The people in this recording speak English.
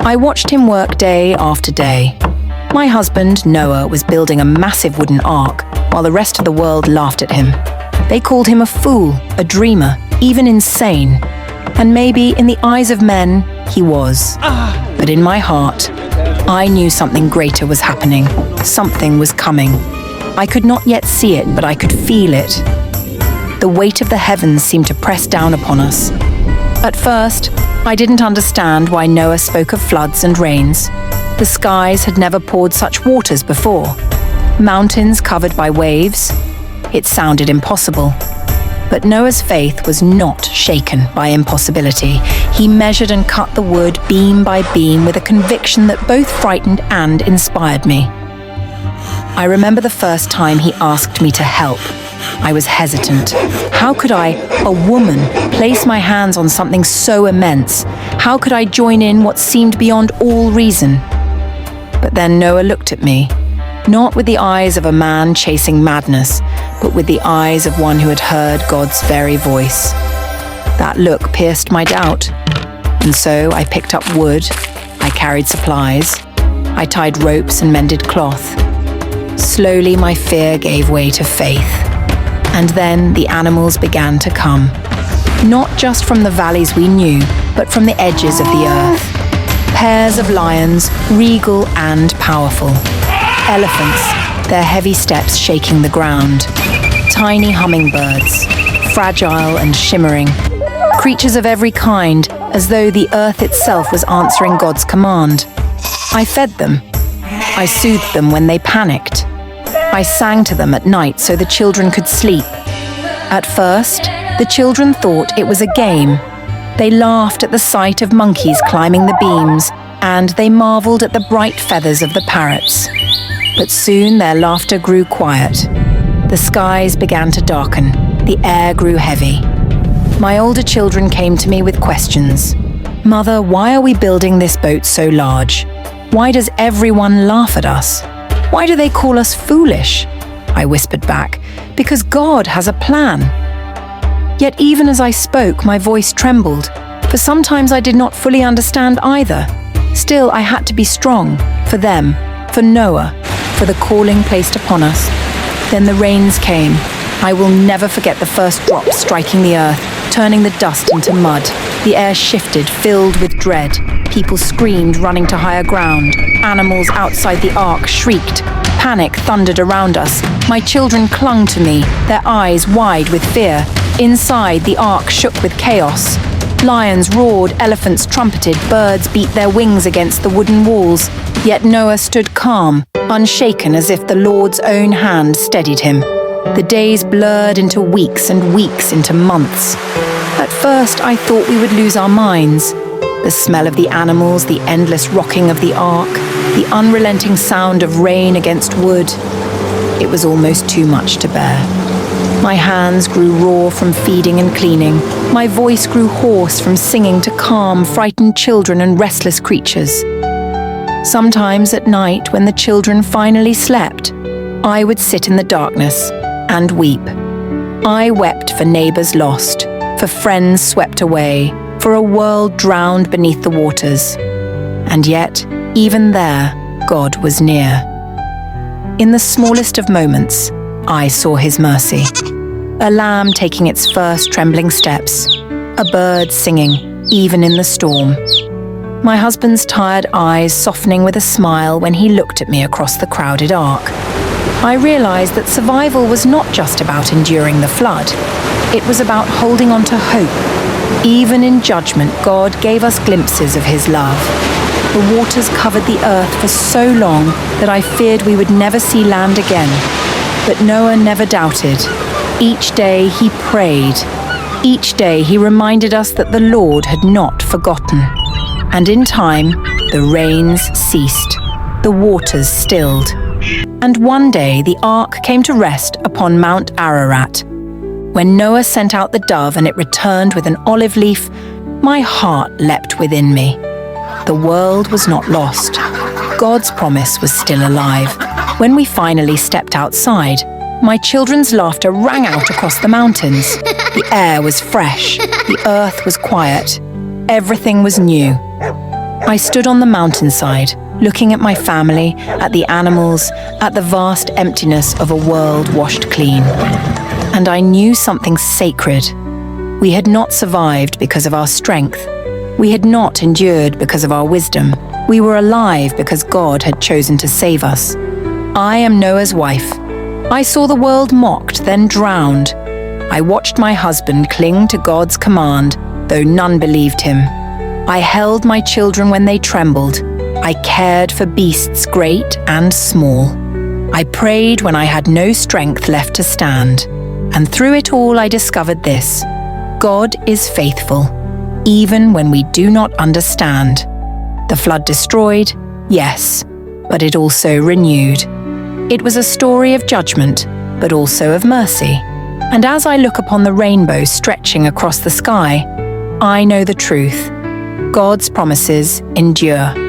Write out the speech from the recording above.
I watched him work day after day. My husband, Noah, was building a massive wooden ark, while the rest of the world laughed at him. They called him a fool, a dreamer, even insane. And maybe, in the eyes of men, he was. But in my heart, I knew something greater was happening. Something was coming. I could not yet see it, but I could feel it. The weight of the heavens seemed to press down upon us. At first, I didn't understand why Noah spoke of floods and rains. The skies had never poured such waters before. Mountains covered by waves. It sounded impossible. But Noah's faith was not shaken by impossibility. He measured and cut the wood beam by beam with a conviction that both frightened and inspired me. I remember the first time he asked me to help. I was hesitant. How could I, a woman, place my hands on something so immense? How could I join in what seemed beyond all reason? But then Noah looked at me, not with the eyes of a man chasing madness, but with the eyes of one who had heard God's very voice. That look pierced my doubt. And so I picked up wood, I carried supplies, I tied ropes and mended cloth. Slowly my fear gave way to faith. And then the animals began to come. Not just from the valleys we knew, but from the edges of the earth. Pairs of lions, regal and powerful. Elephants, their heavy steps shaking the ground. Tiny hummingbirds, fragile and shimmering. Creatures of every kind, as though the earth itself was answering God's command. I fed them. I soothed them when they panicked. I sang to them at night so the children could sleep. At first, the children thought it was a game. They laughed at the sight of monkeys climbing the beams, and they marveled at the bright feathers of the parrots. But soon their laughter grew quiet. The skies began to darken. The air grew heavy. My older children came to me with questions. Mother, why are we building this boat so large? Why does everyone laugh at us? Why do they call us foolish? I whispered back, because God has a plan. Yet even as I spoke, my voice trembled, for sometimes I did not fully understand either. Still, I had to be strong, for them, for Noah, for the calling placed upon us. Then the rains came. I will never forget the first drop striking the earth, turning the dust into mud. The air shifted, filled with dread. People screamed, running to higher ground. Animals outside the ark shrieked. Panic thundered around us. My children clung to me, their eyes wide with fear. Inside, the ark shook with chaos. Lions roared, elephants trumpeted, birds beat their wings against the wooden walls. Yet Noah stood calm, unshaken as if the Lord's own hand steadied him. The days blurred into weeks and weeks into months. At first, I thought we would lose our minds. The smell of the animals, the endless rocking of the ark, the unrelenting sound of rain against wood. It was almost too much to bear. My hands grew raw from feeding and cleaning. My voice grew hoarse from singing to calm, frightened children and restless creatures. Sometimes at night, when the children finally slept, I would sit in the darkness and weep. I wept for neighbors lost, for friends swept away, for a world drowned beneath the waters. And yet, even there, God was near. In the smallest of moments, I saw his mercy. A lamb taking its first trembling steps, a bird singing, even in the storm. My husband's tired eyes softening with a smile when he looked at me across the crowded ark. I realized that survival was not just about enduring the flood. It was about holding on to hope. Even in judgment, God gave us glimpses of his love. The waters covered the earth for so long that I feared we would never see land again. But Noah never doubted. Each day he prayed. Each day he reminded us that the Lord had not forgotten. And in time, the rains ceased. The waters stilled. And one day the ark came to rest upon Mount Ararat. When Noah sent out the dove and it returned with an olive leaf, my heart leapt within me. The world was not lost. God's promise was still alive. When we finally stepped outside, my children's laughter rang out across the mountains. The air was fresh. The earth was quiet. Everything was new. I stood on the mountainside, looking at my family, at the animals, at the vast emptiness of a world washed clean. And I knew something sacred. We had not survived because of our strength. We had not endured because of our wisdom. We were alive because God had chosen to save us. I am Noah's wife. I saw the world mocked, then drowned. I watched my husband cling to God's command, though none believed him. I held my children when they trembled. I cared for beasts great and small. I prayed when I had no strength left to stand. And through it all I discovered this: God is faithful, even when we do not understand. The flood destroyed, yes, but it also renewed. It was a story of judgment, but also of mercy. And as I look upon the rainbow stretching across the sky, I know the truth. God's promises endure.